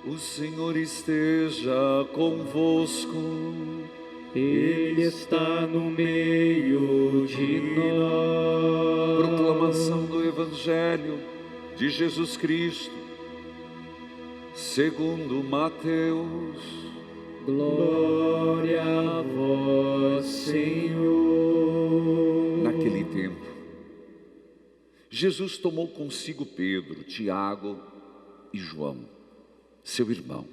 O Senhor esteja convosco. Ele está no meio de nós. Proclamação do Evangelho de Jesus Cristo, segundo Mateus. Glória a vós, Senhor. Naquele tempo, Jesus tomou consigo Pedro, Tiago e João, seu irmão,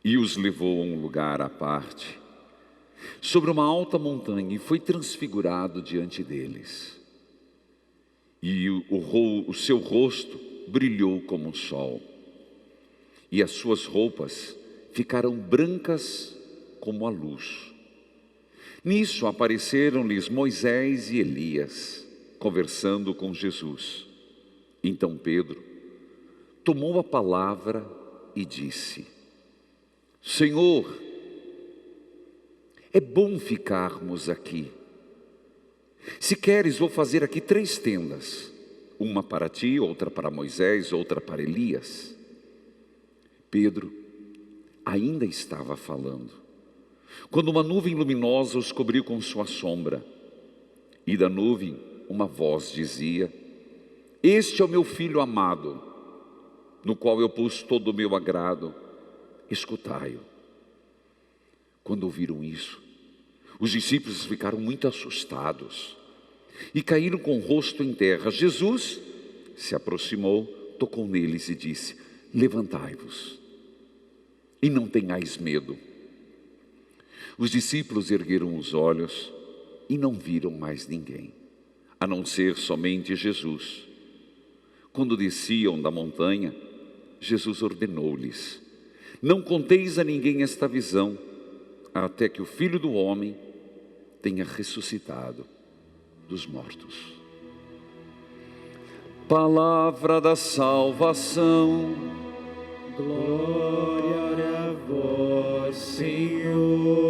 e os levou a um lugar à parte, sobre uma alta montanha, e foi transfigurado diante deles. E o seu rosto brilhou como o sol, e as suas roupas ficaram brancas como a luz. Nisso apareceram-lhes Moisés e Elias, conversando com Jesus. Então Pedro tomou a palavra e disse: Senhor, é bom ficarmos aqui. Se queres, vou fazer aqui 3 tendas, uma para ti, outra para Moisés, outra para Elias. Pedro ainda estava falando, quando uma nuvem luminosa os cobriu com sua sombra, e da nuvem uma voz dizia: Este é o meu filho amado, no qual eu pus todo o meu agrado, escutai-o. Quando ouviram isso, os discípulos ficaram muito assustados e caíram com o rosto em terra. Jesus se aproximou, tocou neles e disse: Levantai-vos e não tenhais medo. Os discípulos ergueram os olhos e não viram mais ninguém, a não ser somente Jesus. Quando desciam da montanha, Jesus ordenou-lhes: Não conteis a ninguém esta visão, até que o Filho do Homem tenha ressuscitado dos mortos. Palavra da salvação. Glória a vós, Senhor.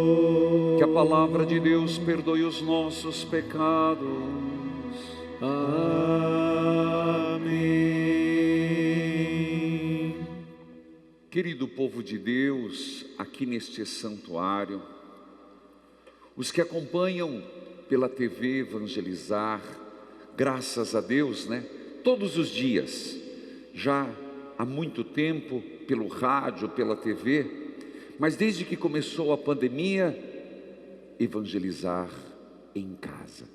Que a palavra de Deus perdoe os nossos pecados. Amém. Querido povo de Deus, aqui neste santuário, os que acompanham pela TV Evangelizar, graças a Deus, todos os dias, já há muito tempo, pelo rádio, pela TV, mas desde que começou a pandemia, evangelizar em casa.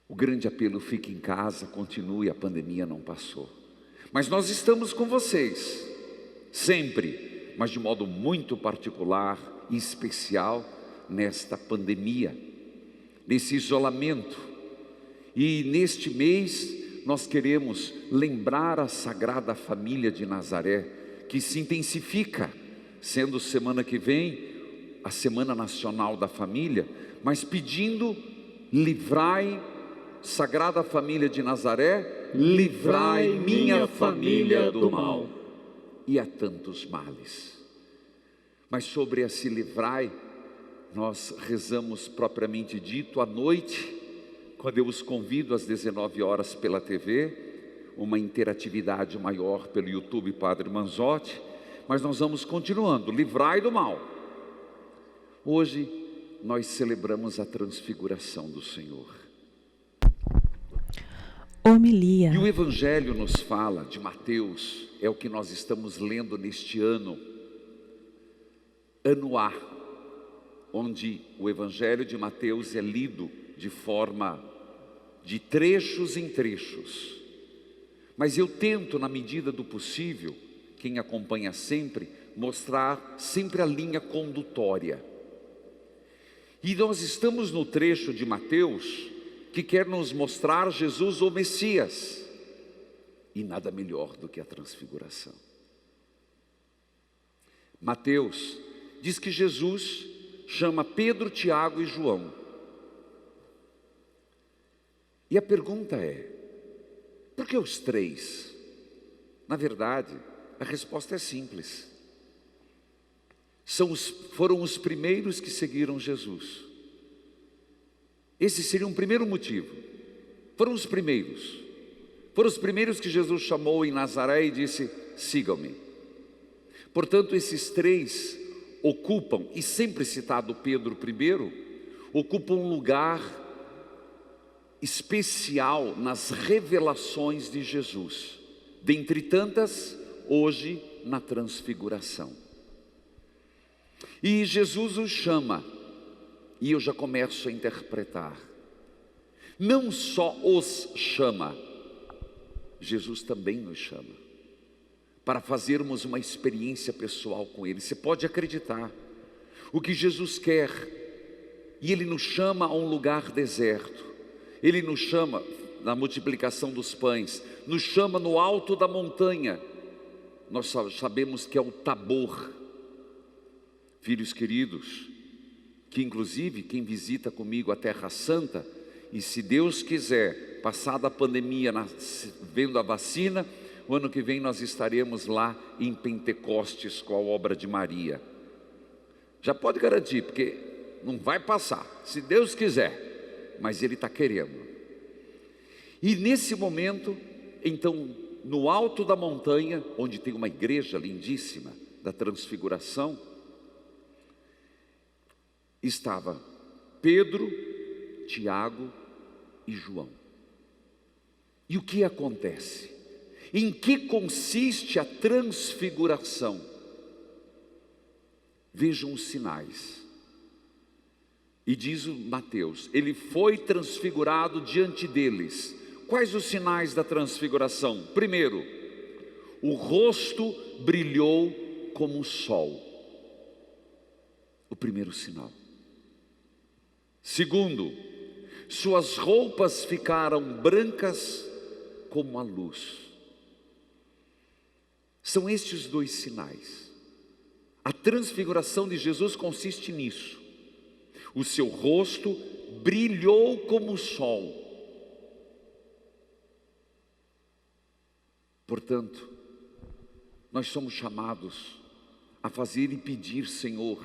O grande apelo: fique em casa, continue, a pandemia não passou. Mas nós estamos com vocês, sempre, mas de modo muito particular e especial, nesta pandemia, nesse isolamento. E neste mês, nós queremos lembrar a Sagrada Família de Nazaré, que se intensifica, sendo semana que vem a Semana Nacional da Família, mas pedindo: livrai, Sagrada Família de Nazaré, livrai minha família do mal. E há tantos males. Mas sobre esse livrai, nós rezamos propriamente dito à noite, quando eu os convido às 19 horas pela TV, uma interatividade maior pelo YouTube Padre Manzotti, mas nós vamos continuando: livrai do mal. Hoje nós celebramos a transfiguração do Senhor. Homilia. E o Evangelho nos fala de Mateus, é o que nós estamos lendo neste ano A, onde o Evangelho de Mateus é lido de forma de trechos em trechos. Mas eu tento, na medida do possível, quem acompanha sempre, mostrar sempre a linha condutória. E nós estamos no trecho de Mateus que quer nos mostrar Jesus, o Messias, e nada melhor do que a transfiguração. Mateus diz que Jesus chama Pedro, Tiago e João. E a pergunta é: por que os 3? Na verdade, a resposta é simples. Foram os primeiros que seguiram Jesus. Esse seria um primeiro motivo. Foram os primeiros. Foram os primeiros que Jesus chamou em Nazaré e disse: sigam-me. Portanto, esses três ocupam, e sempre citado Pedro primeiro, ocupam um lugar especial nas revelações de Jesus. Dentre tantas, hoje na transfiguração. E Jesus os chama, e eu já começo a interpretar. Não só os chama, Jesus também nos chama, para fazermos uma experiência pessoal com Ele. Você pode acreditar, o que Jesus quer, e Ele nos chama a um lugar deserto, Ele nos chama na multiplicação dos pães, nos chama no alto da montanha, nós sabemos que é o Tabor. Filhos queridos, que inclusive quem visita comigo a Terra Santa, e se Deus quiser, passada a pandemia, vendo a vacina, o ano que vem nós estaremos lá em Pentecostes com a obra de Maria. Já pode garantir, porque não vai passar, se Deus quiser, mas Ele está querendo. E nesse momento, então, no alto da montanha, onde tem uma igreja lindíssima, da Transfiguração, estava Pedro, Tiago e João. E o que acontece? Em que consiste a transfiguração? Vejam os sinais. E diz o Mateus: ele foi transfigurado diante deles. Quais os sinais da transfiguração? Primeiro, o rosto brilhou como o sol. O primeiro sinal. Segundo, suas roupas ficaram brancas como a luz. São estes dois sinais. A transfiguração de Jesus consiste nisso. O seu rosto brilhou como o sol. Portanto, nós somos chamados a fazer e pedir: Senhor,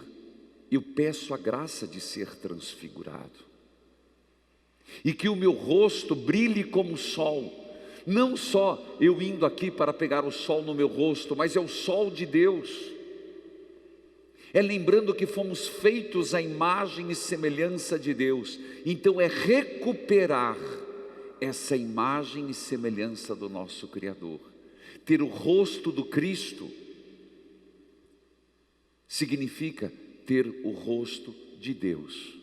eu peço a graça de ser transfigurado, e que o meu rosto brilhe como o sol. Não só eu indo aqui para pegar o sol no meu rosto, mas é o sol de Deus. É lembrando que fomos feitos à imagem e semelhança de Deus. Então é recuperar essa imagem e semelhança do nosso Criador. Ter o rosto do Cristo significa ter o rosto de Deus.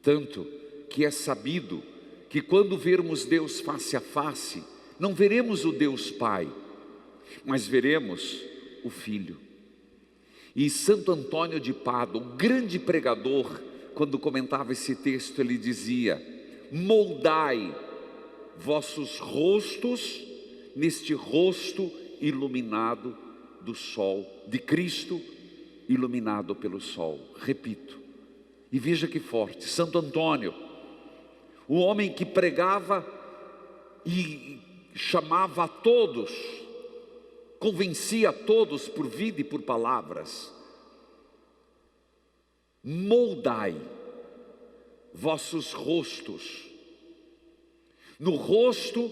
Tanto que é sabido que quando vermos Deus face a face, não veremos o Deus Pai, mas veremos o Filho. E Santo Antônio de Pádua, o grande pregador, quando comentava esse texto, ele dizia: moldai vossos rostos neste rosto iluminado do sol, de Cristo iluminado pelo sol. Repito, e veja que forte, Santo Antônio, o homem que pregava e chamava a todos, convencia a todos por vida e por palavras. Moldai vossos rostos no rosto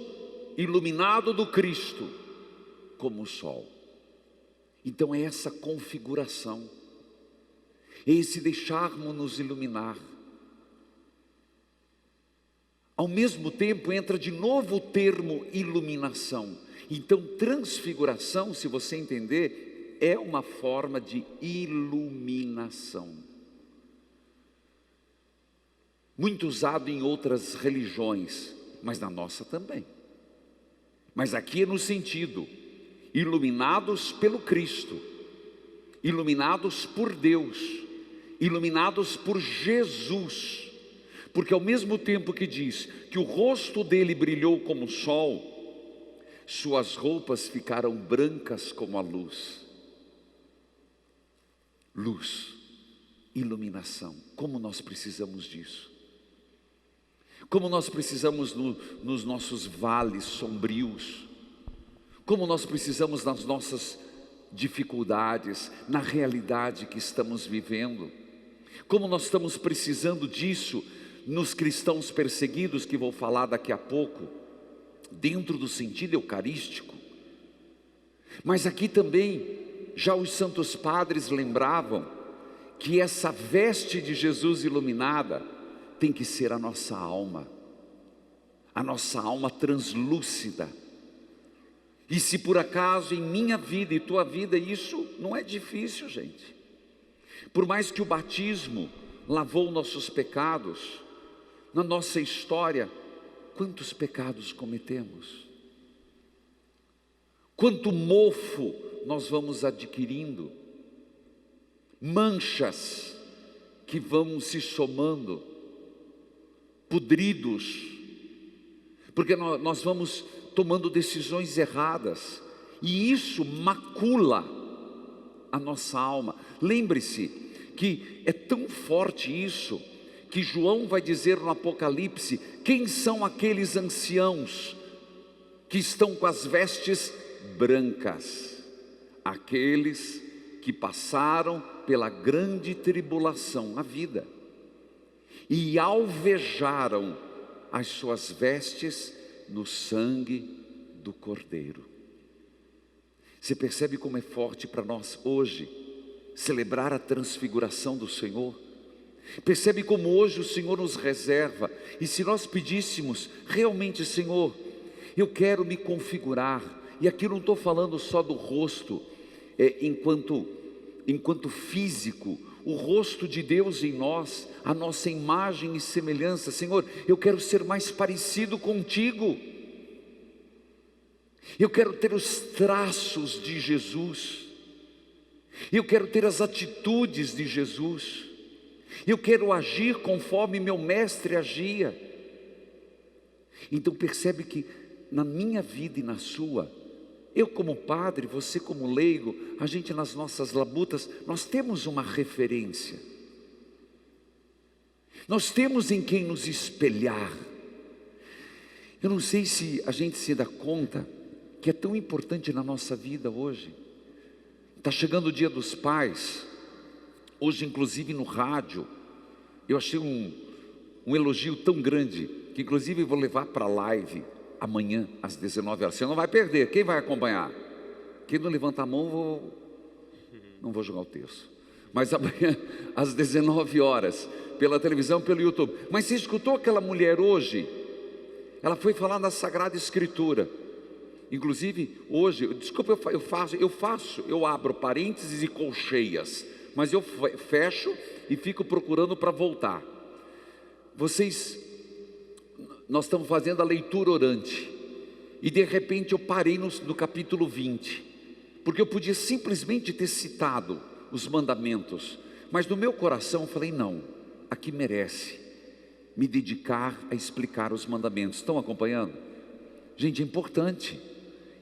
iluminado do Cristo como o sol. Então é essa configuração, é esse deixarmos-nos iluminar. Ao mesmo tempo entra de novo o termo iluminação. Então transfiguração, se você entender, é uma forma de iluminação. Muito usado em outras religiões, mas na nossa também. Mas aqui é no sentido, iluminados pelo Cristo, iluminados por Deus, iluminados por Jesus. Porque ao mesmo tempo que diz que o rosto dele brilhou como o sol, suas roupas ficaram brancas como a luz. Luz, iluminação, como nós precisamos disso. Como nós precisamos nos nossos vales sombrios, como nós precisamos nas nossas dificuldades, na realidade que estamos vivendo, como nós estamos precisando disso nos cristãos perseguidos, que vou falar daqui a pouco, dentro do sentido eucarístico. Mas aqui também, já os santos padres lembravam que essa veste de Jesus iluminada tem que ser a nossa alma translúcida. E se por acaso em minha vida e tua vida, isso não é difícil, gente. Por mais que o batismo lavou nossos pecados, na nossa história, quantos pecados cometemos? Quanto mofo nós vamos adquirindo, manchas que vão se somando, podridos, porque nós vamos tomando decisões erradas, e isso macula a nossa alma. Lembre-se que é tão forte isso, que João vai dizer no Apocalipse: quem são aqueles anciãos que estão com as vestes brancas? Aqueles que passaram pela grande tribulação na vida, e alvejaram as suas vestes no sangue do Cordeiro. Você percebe como é forte para nós hoje celebrar a transfiguração do Senhor? Percebe como hoje o Senhor nos reserva, e se nós pedíssemos realmente: Senhor, eu quero me configurar, e aqui eu não estou falando só do rosto, enquanto físico, o rosto de Deus em nós, a nossa imagem e semelhança. Senhor, eu quero ser mais parecido contigo, eu quero ter os traços de Jesus, eu quero ter as atitudes de Jesus, eu quero agir conforme meu mestre agia. Então percebe que na minha vida e na sua, eu como padre, você como leigo, a gente nas nossas labutas, nós temos uma referência, nós temos em quem nos espelhar. Eu não sei se a gente se dá conta que é tão importante na nossa vida hoje. Está chegando o Dia dos Pais. Hoje, inclusive no rádio, eu achei um elogio tão grande, que inclusive eu vou levar para a live amanhã às 19 horas. Você não vai perder. Quem vai acompanhar? Quem não levanta a mão, não vou jogar o texto. Mas amanhã às 19 horas, pela televisão, pelo YouTube. Mas você escutou aquela mulher hoje? Ela foi falar da Sagrada Escritura. Inclusive hoje, desculpa, eu abro parênteses e colcheias, mas eu fecho e fico procurando para voltar. Nós estamos fazendo a leitura orante, e de repente eu parei no capítulo 20, porque eu podia simplesmente ter citado os mandamentos, mas no meu coração eu falei: não, aqui merece me dedicar a explicar os mandamentos. Estão acompanhando? Gente, é importante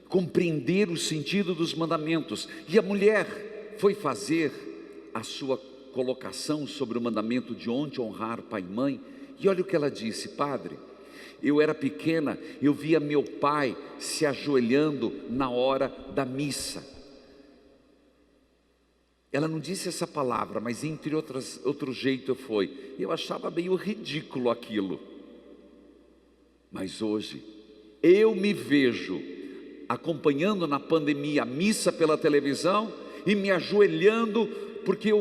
compreender o sentido dos mandamentos. E a mulher foi fazer a sua colocação sobre o mandamento de honrar pai e mãe, e olha o que ela disse: padre, eu era pequena, eu via meu pai se ajoelhando na hora da missa. Ela não disse essa palavra, mas entre outro jeito foi. Eu achava meio ridículo aquilo. Mas hoje, eu me vejo acompanhando na pandemia a missa pela televisão e me ajoelhando, porque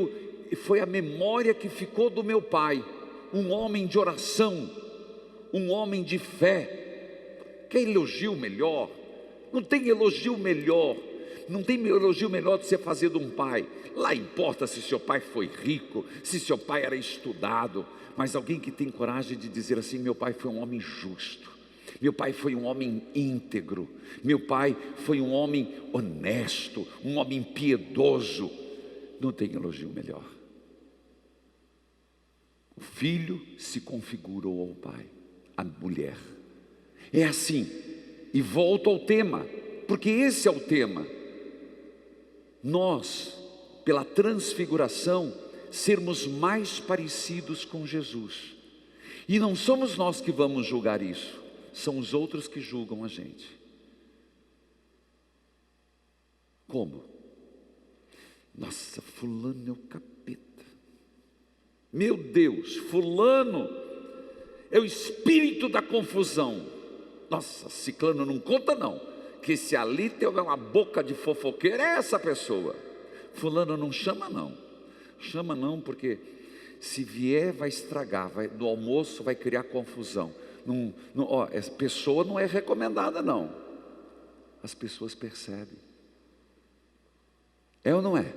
foi a memória que ficou do meu pai, um homem de oração, um homem de fé. Quer elogio melhor? Não tem elogio melhor. Não tem elogio melhor do que você fazer de um pai. Lá importa se seu pai foi rico, se seu pai era estudado, mas alguém que tem coragem de dizer assim: meu pai foi um homem justo, meu pai foi um homem íntegro, meu pai foi um homem honesto, um homem piedoso. Não tem elogio melhor. O filho se configurou ao pai, a mulher. É assim. E volto ao tema, porque esse é o tema. Nós, pela transfiguração, sermos mais parecidos com Jesus. E não somos nós que vamos julgar isso, são os outros que julgam a gente. Como? Nossa, fulano é o capeta. Meu Deus, fulano é o espírito da confusão. Nossa, ciclano não conta não, que se ali tem uma boca de fofoqueiro, é essa pessoa. Fulano não chama não, porque se vier vai estragar, no almoço vai criar confusão. Essa pessoa não é recomendada não. As pessoas percebem. É ou não é?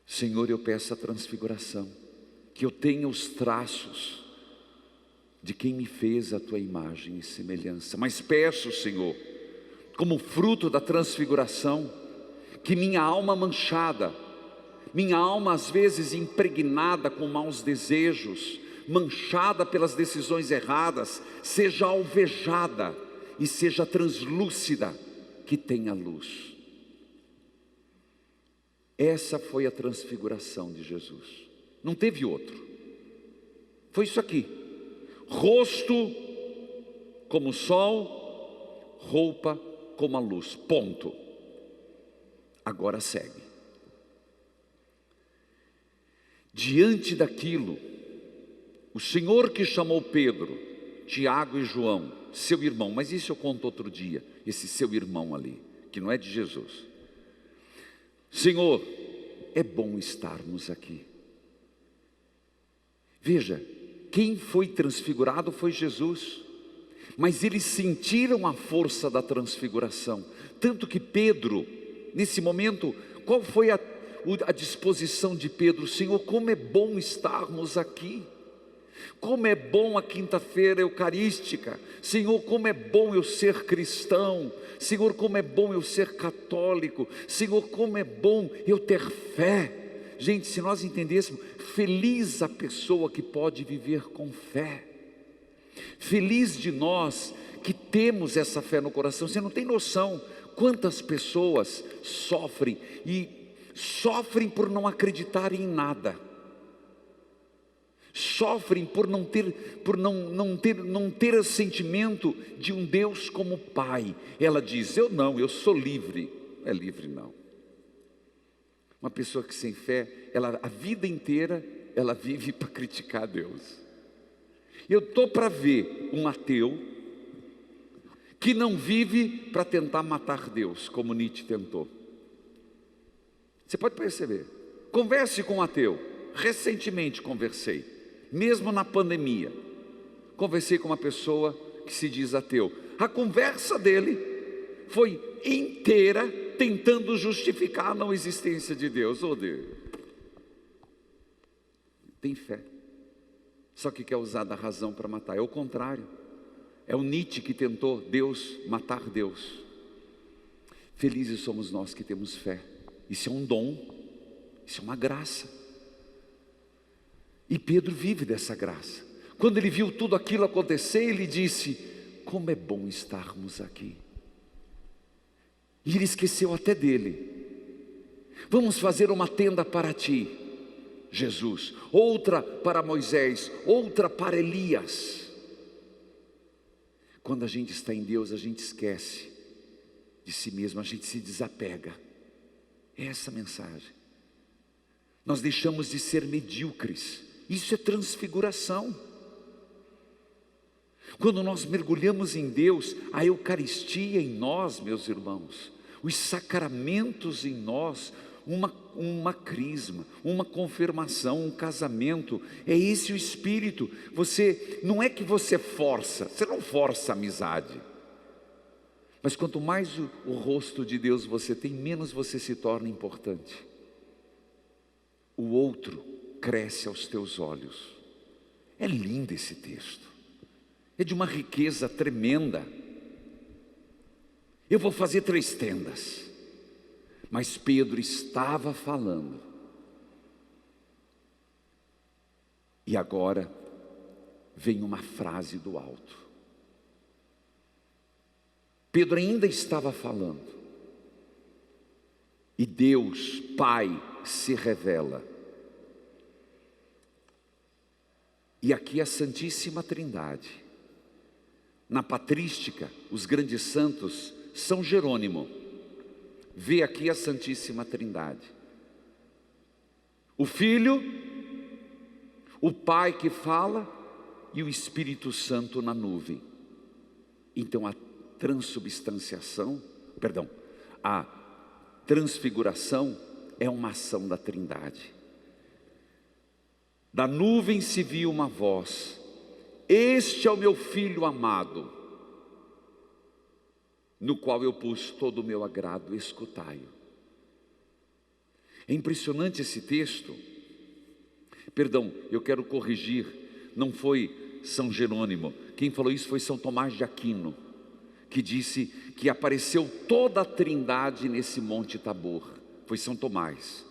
Senhor, eu peço a transfiguração, que eu tenha os traços de quem me fez a tua imagem e semelhança. Mas peço, Senhor, como fruto da transfiguração, que minha alma manchada, minha alma às vezes impregnada com maus desejos, manchada pelas decisões erradas, seja alvejada e seja translúcida, que tenha luz. Essa foi a transfiguração de Jesus, não teve outro. Foi isso aqui: rosto como o sol, roupa como a luz, ponto. Agora segue. Diante daquilo, o Senhor que chamou Pedro, Tiago e João, seu irmão, mas isso eu conto outro dia, esse seu irmão ali, que não é de Jesus. Senhor, é bom estarmos aqui. Veja, quem foi transfigurado foi Jesus, mas eles sentiram a força da transfiguração, tanto que Pedro, nesse momento, qual foi a disposição de Pedro? Senhor, como é bom estarmos aqui. Como é bom a quinta-feira eucarística. Senhor, como é bom eu ser cristão. Senhor, como é bom eu ser católico. Senhor, como é bom eu ter fé. Gente, se nós entendêssemos, feliz a pessoa que pode viver com fé. Feliz de nós que temos essa fé no coração. Você não tem noção quantas pessoas sofrem por não acreditarem em nada. Sofrem por não ter o sentimento de um Deus como Pai. Ela diz: eu sou livre. Não é livre não. Uma pessoa que sem fé, a vida inteira, ela vive para criticar Deus. Eu estou para ver um ateu que não vive para tentar matar Deus, como Nietzsche tentou. Você pode perceber. Converse com um ateu. Recentemente conversei, mesmo na pandemia, conversei com uma pessoa que se diz ateu. A conversa dele foi inteira tentando justificar a não existência de Deus. Oh Deus, tem fé, só que quer usar da razão para matar. É o contrário, é o Nietzsche que tentou matar Deus. Felizes somos nós que temos fé. Isso é um dom, isso é uma graça. E Pedro vive dessa graça. Quando ele viu tudo aquilo acontecer, ele disse: como é bom estarmos aqui. E ele esqueceu até dele. Vamos fazer uma tenda para ti, Jesus, outra para Moisés, outra para Elias. Quando a gente está em Deus, a gente esquece de si mesmo, a gente se desapega. É essa a mensagem. Nós deixamos de ser medíocres. Isso é transfiguração. Quando nós mergulhamos em Deus, a Eucaristia em nós, meus irmãos, os sacramentos em nós, uma crisma, uma confirmação, um casamento, é esse o Espírito. Não é que você força, você não força a amizade, mas quanto mais o rosto de Deus você tem, menos você se torna importante. O outro cresce aos teus olhos. É lindo esse texto, é de uma riqueza tremenda. Eu vou fazer 3 tendas, mas Pedro estava falando, e agora vem uma frase do alto. Pedro ainda estava falando, e Deus Pai se revela. E aqui a Santíssima Trindade. Na patrística, os grandes santos, São Jerônimo vê aqui a Santíssima Trindade. O Filho, o Pai que fala, e o Espírito Santo na nuvem. Então a a transfiguração é uma ação da Trindade. Da nuvem se viu uma voz: este é o meu filho amado, no qual eu pus todo o meu agrado, escutai-o. É impressionante esse texto. Perdão, eu quero corrigir, não foi São Jerônimo, quem falou isso foi São Tomás de Aquino, que disse que apareceu toda a Trindade nesse Monte Tabor. Foi São Tomás.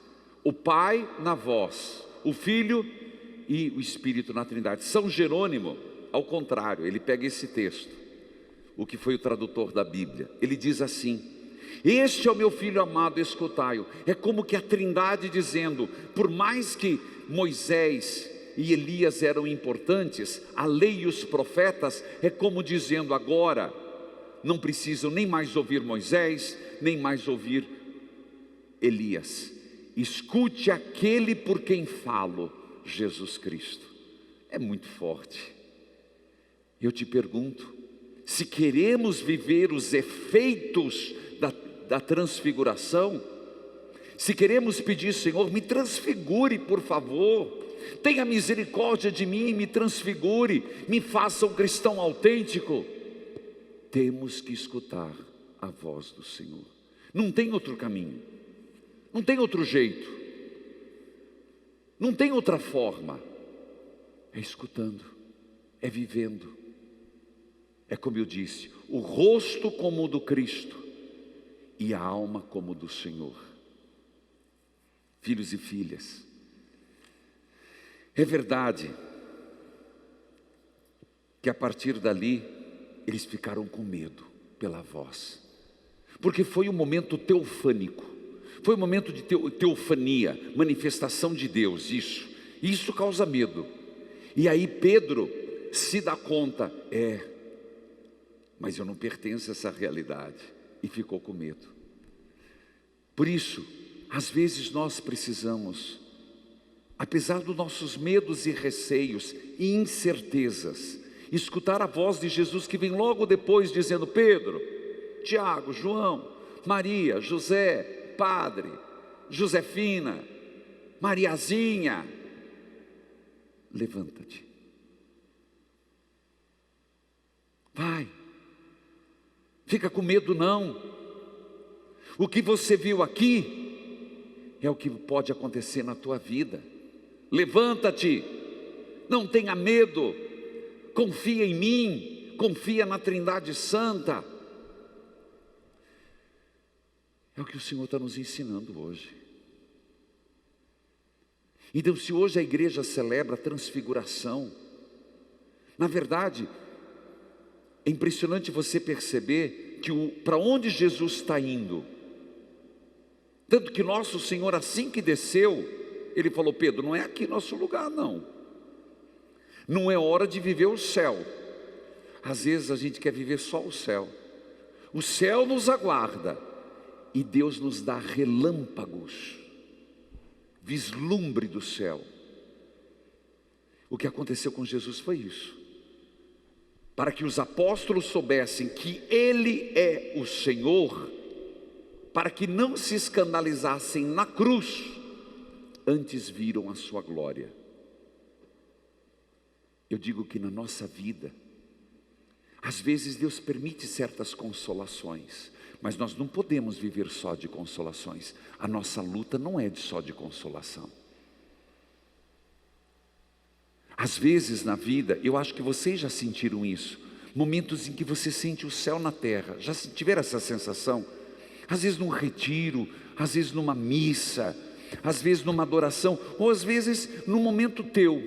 O Pai na voz, o Filho e o Espírito na Trindade. São Jerônimo, ao contrário, ele pega esse texto, o que foi o tradutor da Bíblia, ele diz assim: este é o meu filho amado, escutai-o. É como que a Trindade dizendo, por mais que Moisés e Elias eram importantes, a lei e os profetas, é como dizendo agora, não precisam nem mais ouvir Moisés, nem mais ouvir Elias. Escute aquele por quem falo, Jesus Cristo. É muito forte. Eu te pergunto, se queremos viver os efeitos da transfiguração, se queremos pedir, Senhor, me transfigure por favor, tenha misericórdia de mim, me transfigure, me faça um cristão autêntico, temos que escutar a voz do Senhor. Não tem outro caminho, não tem outro jeito, não tem outra forma. É escutando, é vivendo. É como eu disse, o rosto como o do Cristo e a alma como o do Senhor. Filhos e filhas, é verdade que a partir dali eles ficaram com medo pela voz, porque foi um momento teofânico, foi um momento de teofania, manifestação de Deus. Isso causa medo. E aí Pedro se dá conta, mas eu não pertenço a essa realidade, e ficou com medo. Por isso, às vezes nós precisamos, apesar dos nossos medos e receios e incertezas, escutar a voz de Jesus que vem logo depois dizendo: Pedro, Tiago, João, Maria, José, Padre, Josefina, Mariazinha, levanta-te, vai, fica com medo não. O que você viu aqui é o que pode acontecer na tua vida. Levanta-te, não tenha medo, confia em mim, confia na Trindade Santa. É o que o Senhor está nos ensinando hoje. Então, se hoje a igreja celebra a transfiguração, na verdade, é impressionante você perceber que para onde Jesus está indo, tanto que nosso Senhor, assim que desceu, Ele falou: Pedro, não é aqui nosso lugar não, não é hora de viver o céu. Às vezes a gente quer viver só o céu nos aguarda, e Deus nos dá relâmpagos, vislumbre do céu. O que aconteceu com Jesus foi isso, para que os apóstolos soubessem que Ele é o Senhor, para que não se escandalizassem na cruz, antes viram a sua glória. Eu digo que na nossa vida, às vezes Deus permite certas consolações, mas nós não podemos viver só de consolações. A nossa luta não é só de consolação. Às vezes na vida, eu acho que vocês já sentiram isso, momentos em que você sente o céu na terra. Já tiveram essa sensação? Às vezes num retiro, às vezes numa missa, às vezes numa adoração, ou às vezes num momento teu.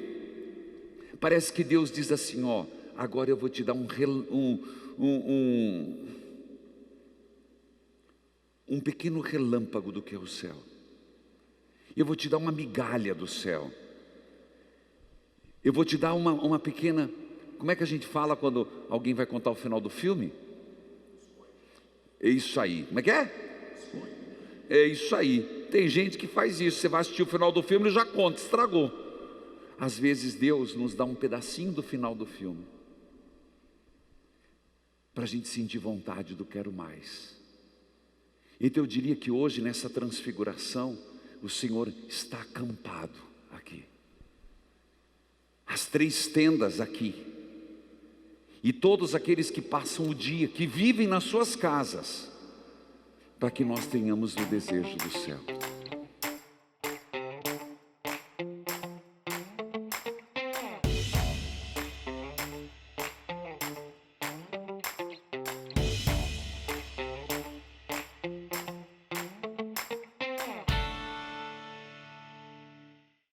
Parece que Deus diz assim: ó, agora eu vou te dar um pequeno relâmpago do que é o céu. Eu vou te dar uma migalha do céu. Eu vou te dar uma pequena... Como é que a gente fala quando alguém vai contar o final do filme? É isso aí. Como é que é? É isso aí. Tem gente que faz isso. Você vai assistir o final do filme e já conta, estragou. às vezes Deus nos dá um pedacinho do final do filme, para a gente sentir vontade do quero mais. Então eu diria que hoje, nessa transfiguração, o Senhor está acampado aqui. As 3 tendas aqui. E todos aqueles que passam o dia, que vivem nas suas casas, para que nós tenhamos o desejo do céu.